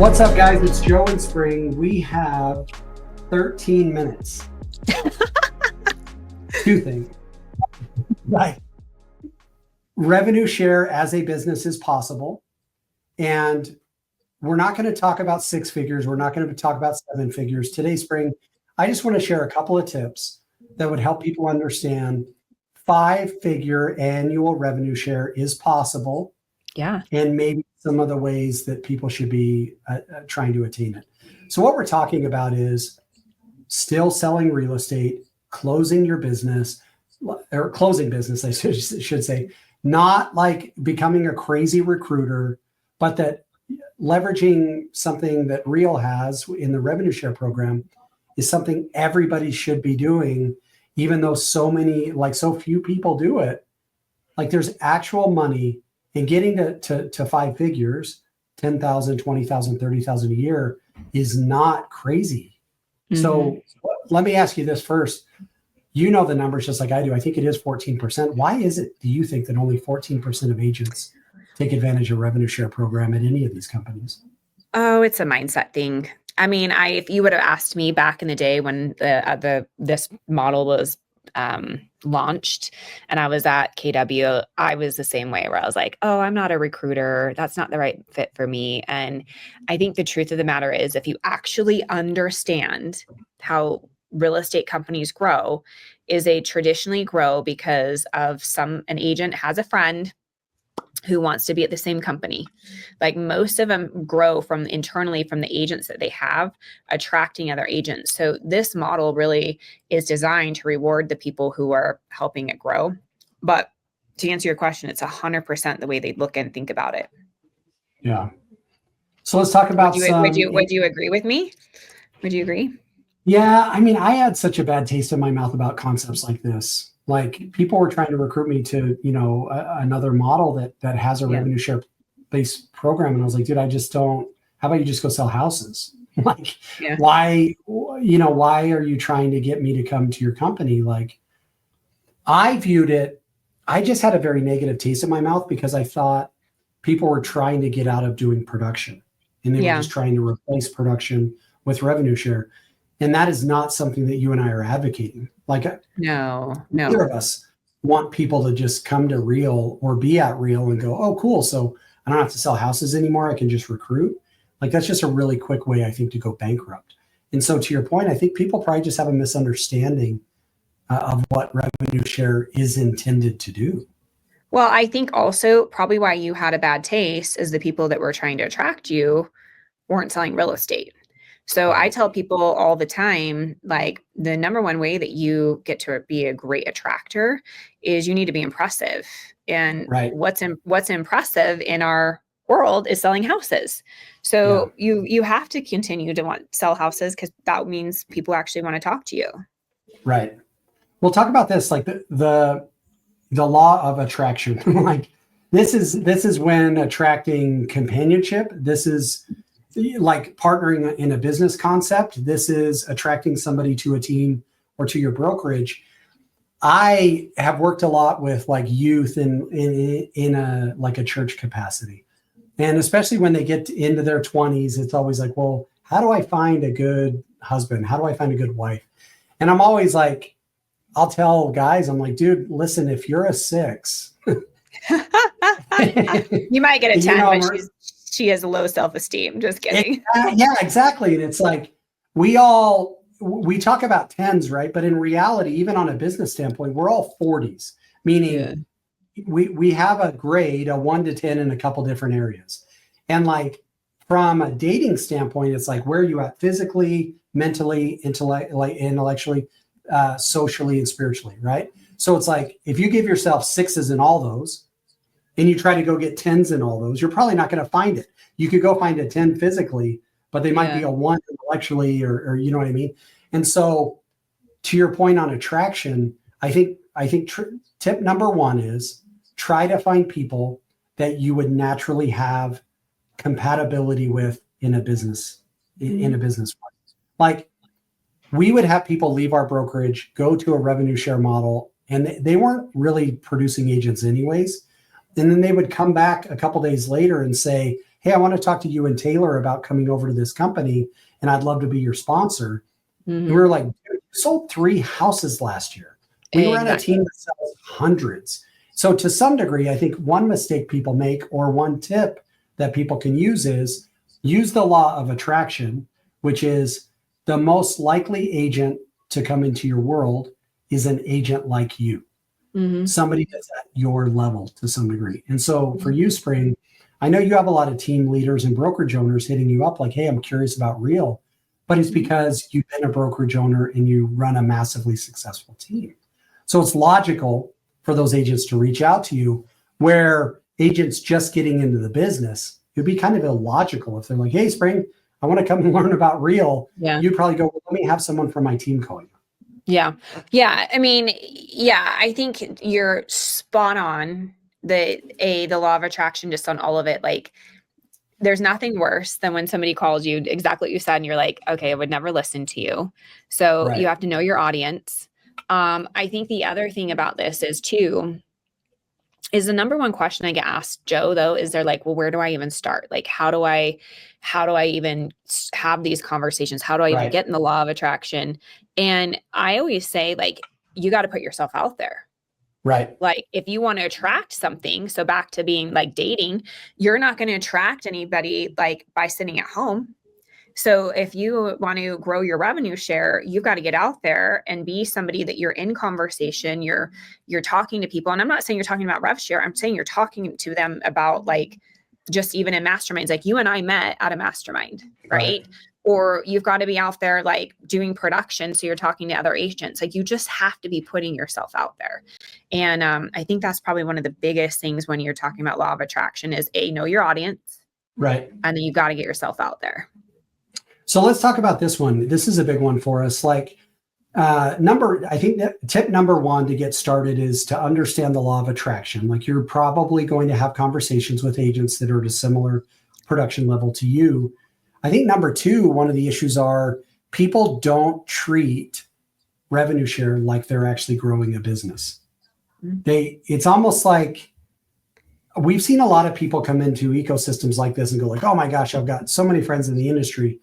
What's up, guys? It's Joe and Spring. We have 13 minutes. Two things. Right. Revenue share as a business is possible. And we're not going to talk about six figures. We're not going to talk about seven figures. Today, Spring, I just want to share a couple of tips that would help people understand 5-figure annual revenue share is possible. Yeah. And maybe some of the ways that people should be trying to attain it. So what we're talking about is still selling real estate, closing your business, or closing business, I should say, not like becoming a crazy recruiter, but that leveraging something that Real has in the revenue share program is something everybody should be doing, even though so few people do it. Like there's actual money in getting to 5 figures, 10,000, 20,000, 30,000 a year is not crazy. Mm-hmm. So let me ask you this first. You know the numbers just like I do. I think it is 14%. Why is it, do you think, that only 14% of agents take advantage of revenue share program at any of these companies? Oh, it's a mindset thing. I mean, if you would have asked me back in the day when this model was launched and I was at KW, I was the same way where I was like, oh, I'm not a recruiter. That's not the right fit for me. And I think the truth of the matter is if you actually understand how real estate companies grow, is they traditionally grow because of an agent has a friend who wants to be at the same company. Like most of them grow from internally from the agents that they have, attracting other agents. So this model really is designed to reward the people who are helping it grow. But to answer your question, it's 100% the way they look and think about it. Yeah. So let's talk about would you agree with me? Would you agree? Yeah. I mean, I had such a bad taste in my mouth about concepts like this. Like people were trying to recruit me to, another model that has a revenue share based program. And I was like, dude, I just don't, how about you just go sell houses? Like, why are you trying to get me to come to your company? Like I viewed it, I just had a very negative taste in my mouth because I thought people were trying to get out of doing production and they were just trying to replace production with revenue share. And that is not something that you and I are advocating. Like, no, neither of us want people to just come to Real or be at Real and go, oh, cool. So I don't have to sell houses anymore. I can just recruit. Like, that's just a really quick way, I think, to go bankrupt. And so to your point, I think people probably just have a misunderstanding of what revenue share is intended to do. Well, I think also probably why you had a bad taste is the people that were trying to attract you weren't selling real estate. So I tell people all the time, like the number one way that you get to be a great attractor is you need to be impressive. And what's impressive in our world is selling houses. So you have to continue to sell houses because that means people actually want to talk to you. Right. We'll talk about this, like the law of attraction. Like this is when attracting companionship. This is like partnering in a business concept. This is attracting somebody to a team or to your brokerage. I have worked a lot with like youth in a church capacity. And especially when they get into their 20s, it's always like, well, how do I find a good husband? How do I find a good wife? And I'm always like, I'll tell guys, I'm like, dude, listen, if you're a 6, you might get a 10, but she has a low self-esteem. Just kidding. Yeah, exactly. And it's like, we talk about 10s, right? But in reality, even on a business standpoint, we're all 40s, meaning we have a grade, a 1 to 10 in a couple different areas. And like from a dating standpoint, it's like, where are you at physically, mentally, intellectually, socially, and spiritually, right? So it's like, if you give yourself 6s in all those, and you try to go get 10s in all those, you're probably not going to find it. You could go find a 10 physically, but they might be a 1 intellectually, or you know what I mean? And so to your point on attraction, I think tip number 1 is try to find people that you would naturally have compatibility with in a business, in a business. Like we would have people leave our brokerage, go to a revenue share model, and they weren't really producing agents anyways. And then they would come back a couple days later and say, hey, I want to talk to you and Taylor about coming over to this company, and I'd love to be your sponsor. And we were like, dude, you sold 3 houses last year. We were at a team that sells hundreds. So to some degree, I think one mistake people make, or one tip that people can use, is use the law of attraction, which is the most likely agent to come into your world is an agent like you. Somebody that's at your level to some degree. And so for you, Spring, I know you have a lot of team leaders and brokerage owners hitting you up like, hey, I'm curious about Real, but it's because you've been a brokerage owner and you run a massively successful team. So it's logical for those agents to reach out to you, where agents just getting into the business, it'd be kind of illogical if they're like, hey, Spring, I want to come and learn about Real. You'd probably go, well, let me have someone from my team call you. Yeah. Yeah. I mean, yeah, I think you're spot on. The law of attraction, just on all of it. Like, there's nothing worse than when somebody calls you, exactly what you said, and you're like, okay, I would never listen to you. So you have to know your audience. I think the other thing about this is too, is the number one question I get asked, Joe, though, is they're like, well, where do I even start? Like, how do I even have these conversations? How do I even get in the law of attraction? And I always say, like, you got to put yourself out there. Right. Like, if you want to attract something, so back to being like dating, you're not going to attract anybody like by sitting at home. So if you want to grow your revenue share, you've got to get out there and be somebody that you're in conversation. You're talking to people. And I'm not saying you're talking about rev share. I'm saying you're talking to them about, like, just even in masterminds, like you and I met at a mastermind, right? Or you've got to be out there like doing production. So you're talking to other agents. Like, you just have to be putting yourself out there. And I think that's probably one of the biggest things when you're talking about law of attraction is know your audience. Right. And then you got to get yourself out there. So let's talk about this one. This is a big one for us. Like, I think that tip number 1 to get started is to understand the law of attraction. Like, you're probably going to have conversations with agents that are at a similar production level to you. I think number 2, one of the issues are people don't treat revenue share like they're actually growing a business. It's almost like we've seen a lot of people come into ecosystems like this and go like, oh my gosh, I've got so many friends in the industry.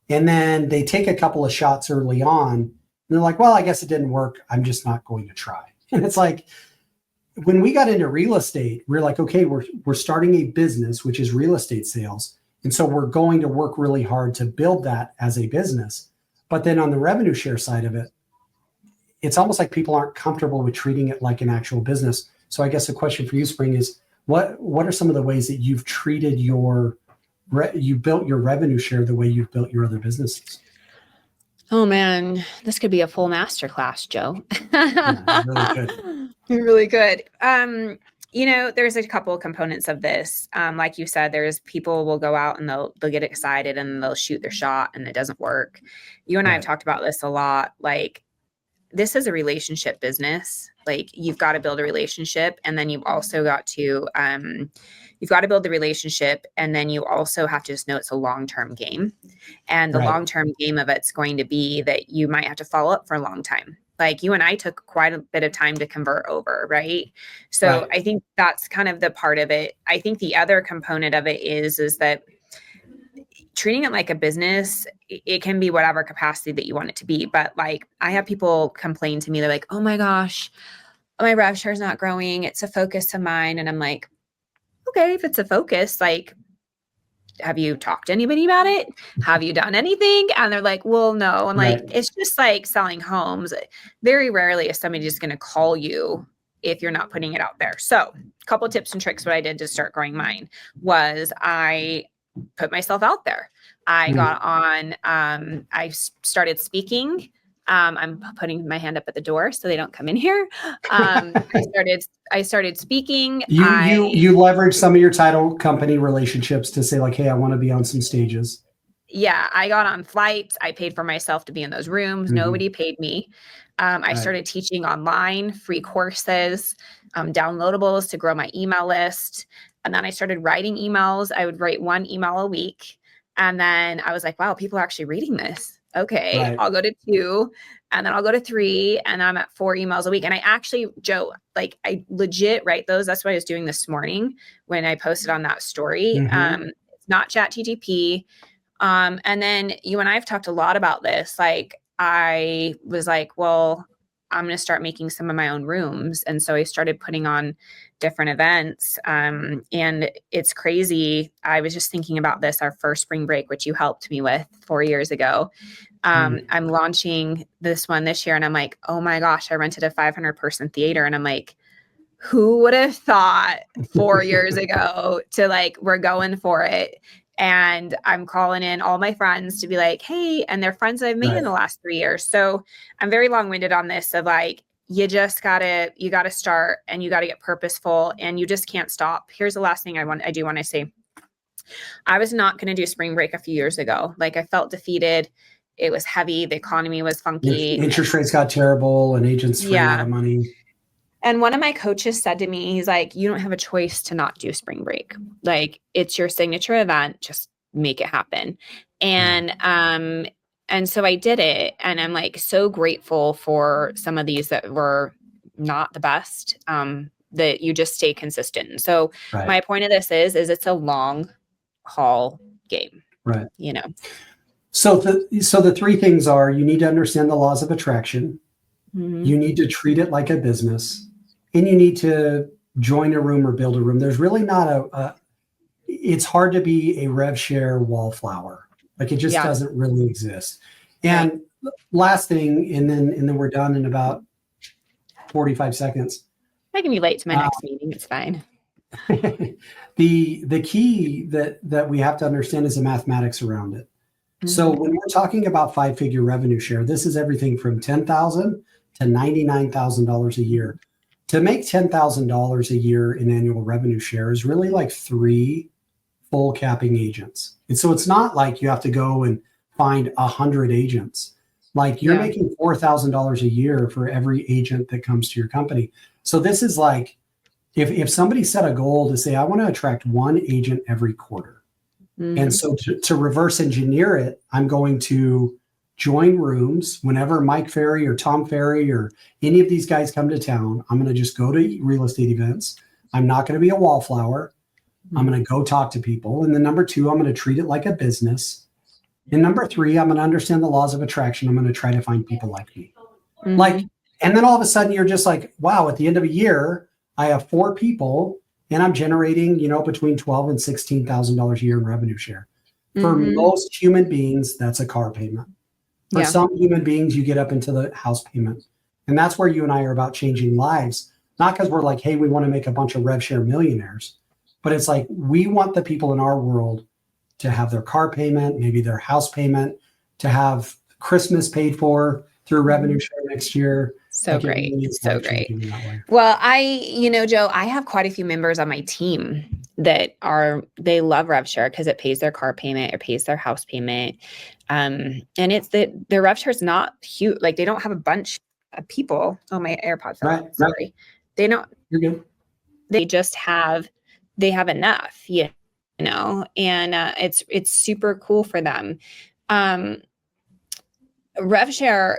And then they take a couple of shots early on and they're like, well, I guess it didn't work. I'm just not going to try. And it's like, when we got into real estate, we're like, okay, we're starting a business, which is real estate sales. And so we're going to work really hard to build that as a business. But then on the revenue share side of it, it's almost like people aren't comfortable with treating it like an actual business. So I guess the question for you, Spring, is what are some of the ways that you've treated you built your revenue share the way you've built your other businesses? Oh man, this could be a full masterclass, Joe. Yeah, really good. Really good. There's a couple of components of this. Like you said, there's people will go out and they'll get excited and they'll shoot their shot and it doesn't work. You and I have talked about this a lot. Like, this is a relationship business. Like, you've got to build a relationship, and then you've also got to build the relationship, and then you also have to just know it's a long-term game. And the long-term game of it's going to be that you might have to follow up for a long time. Like, you and I took quite a bit of time to convert over, right? So I think that's kind of the part of it. I think the other component of it is that treating it like a business, it can be whatever capacity that you want it to be. But like, I have people complain to me, they're like, oh my gosh, my rev share is not growing. It's a focus of mine. And I'm like, okay, if it's a focus, like, have you talked to anybody about it? Have you done anything? And they're like, well, no. I'm like, it's just like selling homes. Very rarely is somebody just going to call you if you're not putting it out there. So a couple of tips and tricks. What I did to start growing mine was I put myself out there. I got on, I started speaking. I'm putting my hand up at the door so they don't come in here. I started speaking. You leverage some of your title company relationships to say like, hey, I want to be on some stages. Yeah. I got on flights. I paid for myself to be in those rooms. Nobody paid me. I started teaching online, free courses, downloadables to grow my email list. And then I started writing emails. I would write 1 email a week. And then I was like, wow, people are actually reading this. Okay, I'll go to 2, and then I'll go to 3, and I'm at 4 emails a week. And I actually, Joe, like, I legit write those. That's what I was doing this morning when I posted on that story. It's not ChatGPT. And then you and I have talked a lot about this. Like, I was like, well, I'm going to start making some of my own rooms. And so I started putting on different events. And it's crazy. I was just thinking about this, our first spring break, which you helped me with 4 years ago. I'm launching this one this year, and I'm like, oh my gosh, I rented a 500-person theater. And I'm like, who would have thought 4 years ago to like, we're going for it. And I'm calling in all my friends to be like, hey, and they're friends that I've made in the last 3 years. So I'm very long-winded on this of like, you gotta start, and you gotta get purposeful, and you just can't stop. Here's the last thing I do want to say. I was not going to do spring break a few years ago. Like, I felt defeated. It was heavy. The economy was funky. Interest rates got terrible, and agents ran out of money. And one of my coaches said to me, he's like, you don't have a choice to not do spring break. Like, it's your signature event. Just make it happen. And so I did it. And I'm like, so grateful for some of these that were not the best, that you just stay consistent. So my point of this is it's a long haul game. Right. You know? So the three things are: you need to understand the laws of attraction. You need to treat it like a business, and you need to join a room or build a room. There's really not it's hard to be a rev share wallflower. Like, it just doesn't really exist. And last thing, and then we're done in about 45 seconds. I can be late to my next meeting. It's fine. The key that we have to understand is the mathematics around it. So when we're talking about 5-figure revenue share, this is everything from $10,000 to $99,000 a year. To make $10,000 a year in annual revenue share is really like 3 full capping agents. And so it's not like you have to go and find 100 agents. Like, you're making $4,000 a year for every agent that comes to your company. So this is like, if somebody set a goal to say, I want to attract 1 agent every quarter. And so to reverse engineer it, I'm going to join rooms whenever Mike Ferry or Tom Ferry or any of these guys come to town. I'm going to just go to real estate events. I'm not going to be a wallflower. I'm going to go talk to people. And then number 2, I'm going to treat it like a business. And number 3, I'm going to understand the laws of attraction. I'm going to try to find people like me. Like, and then all of a sudden you're just like, wow, at the end of a year, I have 4 people and I'm generating, between $12,000 and $16,000 a year in revenue share. For most human beings, that's a car payment. For some human beings, you get up into the house payment. And that's where you and I are about changing lives. Not because we're like, hey, we want to make a bunch of rev share millionaires, but it's like, we want the people in our world to have their car payment, maybe their house payment, to have Christmas paid for through revenue share next year. So great. So great. Well, Joe, I have quite a few members on my team that they love rev share because it pays their car payment, it pays their house payment. And it's that their rev share is not huge. Like, they don't have a bunch of people. Oh, my AirPod fell out. Sorry. They don't. You're good. They just have enough, and it's super cool for them. Rev share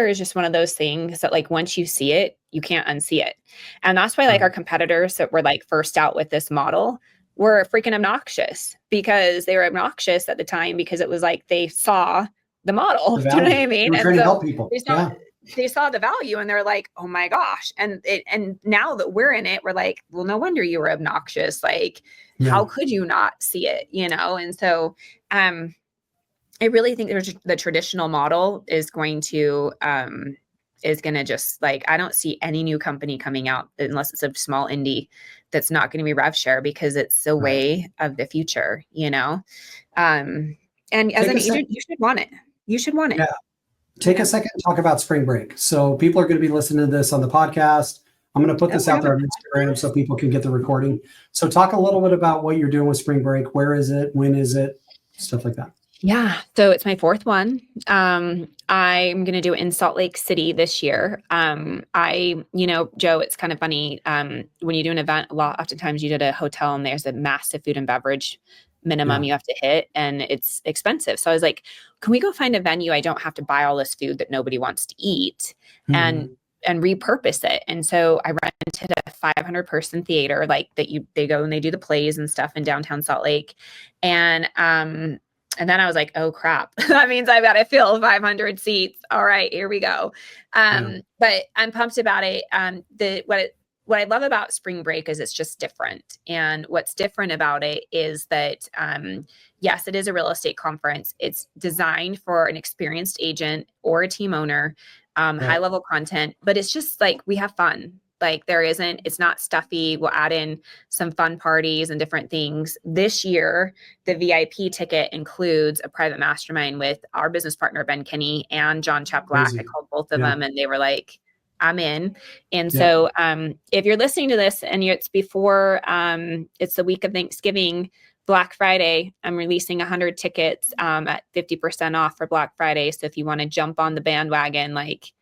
is just one of those things that, like, once you see it, you can't unsee it. And that's why, like, our competitors that were like first out with this model were freaking obnoxious, because they were obnoxious at the time because it was like they saw the model. Do you know what I mean? We're trying to help people. They saw the value and they're like, oh my gosh. And now that we're in it, we're like, well, no wonder you were obnoxious. Like, how could you not see it? And so, I really think the traditional model is going to just, like, I don't see any new company coming out unless it's a small indie that's not going to be rev share, because it's the way of the future, And as an agent, you should want it. You should want it. Yeah. Take a second and talk about spring break. So people are going to be listening to this on the podcast. I'm going to put this out there on Instagram so people can get the recording. So talk a little bit about what you're doing with spring break. Where is it? When is it? Stuff like that. Yeah. So it's my 4th one. I'm going to do it in Salt Lake City this year. Joe, it's kind of funny. When you do an event, oftentimes you did a hotel and there's a massive food and beverage minimum you have to hit, and it's expensive. So I was like, can we go find a venue I don't have to buy all this food that nobody wants to eat? And and repurpose it. And so I rented a 500 person theater, like they go and they do the plays and stuff in downtown Salt Lake. And then I was like, oh crap, that means I've got to fill 500 seats. All right, here we go. But I'm pumped about it. What I love about spring break is it's just different. And what's different about it is that, yes, it is a real estate conference. It's designed for an experienced agent or a team owner, high level content, but it's just like, we have fun. Like it's not stuffy. We'll add in some fun parties and different things. This year, the VIP ticket includes a private mastermind with our business partner, Ben Kinney, and John Chaplack. I called both of them and they were like, I'm in. And so if you're listening to this and it's before, it's the week of Thanksgiving, Black Friday, I'm releasing 100 tickets at 50% off for Black Friday. So if you want to jump on the bandwagon, like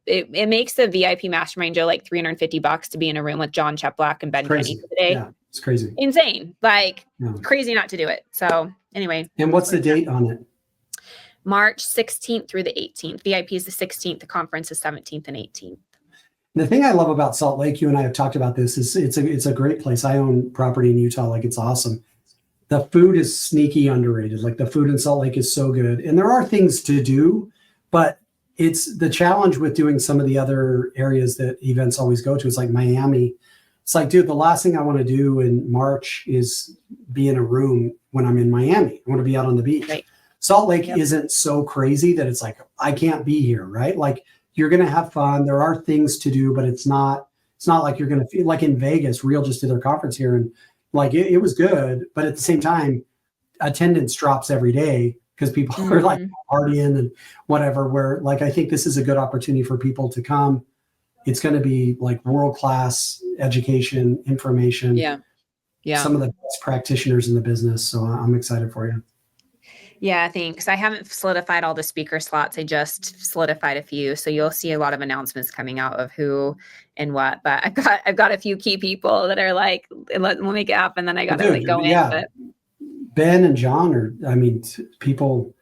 it makes the VIP mastermind, Joe, like $350 to be in a room with John Chaplack and Ben Kinney today. Yeah, it's crazy. Insane. Like crazy not to do it. So anyway. And what's the date on it? March 16th through the 18th. VIP is the 16th. The conference is 17th and 18th. The thing I love about Salt Lake, you and I have talked about this, is it's a great place. I own property in Utah. Like, it's awesome. The food is sneaky underrated. Like, the food in Salt Lake is so good. And there are things to do, but it's the challenge with doing some of the other areas that events always go to. It's like Miami. It's like, dude, the last thing I want to do in March is be in a room when I'm in Miami. I want to be out on the beach. Right. Salt Lake isn't so crazy that it's like, I can't be here, right? Like, you're going to have fun. There are things to do, but it's not like you're going to feel like in Vegas. Real just did their conference here, and like it was good, but at the same time, attendance drops every day because people are like partying and whatever. Where, like, I think this is a good opportunity for people to come. It's going to be like world-class education, information. Yeah. Some of the best practitioners in the business. So I'm excited for you. Yeah, thanks. I haven't solidified all the speaker slots. I just solidified a few. So you'll see a lot of announcements coming out of who and what. But I've got a few key people that are like, we'll make it happen. Then I got to like go in. But Ben and John are, I mean, people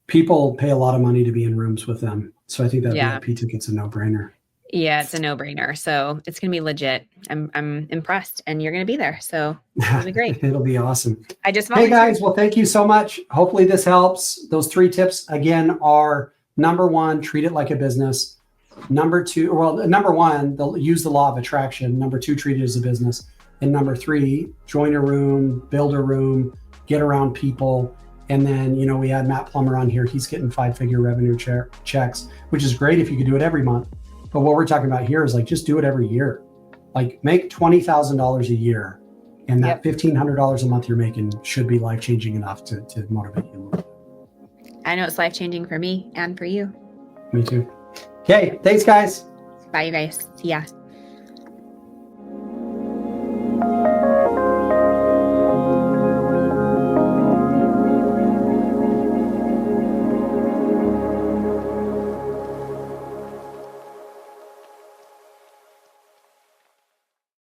pay a lot of money to be in rooms with them. So I think that VIP ticket's a no-brainer. Yeah, it's a no-brainer. So it's going to be legit. I'm impressed, and you're going to be there. So it'll be great. It'll be awesome. Hey guys, well, thank you so much. Hopefully this helps. Those 3 tips again are: number 1, treat it like a business. Number 2, number 1, they'll use the law of attraction. Number 2, treat it as a business. And number 3, join a room, build a room, get around people. And then, we had Matt Plummer on here. He's getting 5-figure revenue checks, which is great if you could do it every month. But what we're talking about here is like, just do it every year. Like, make $20,000 a year, and that $1,500 a month you're making should be life-changing enough to motivate you. I know it's life-changing for me and for you. Me too. Okay. Thanks, guys. Bye, you guys. See ya.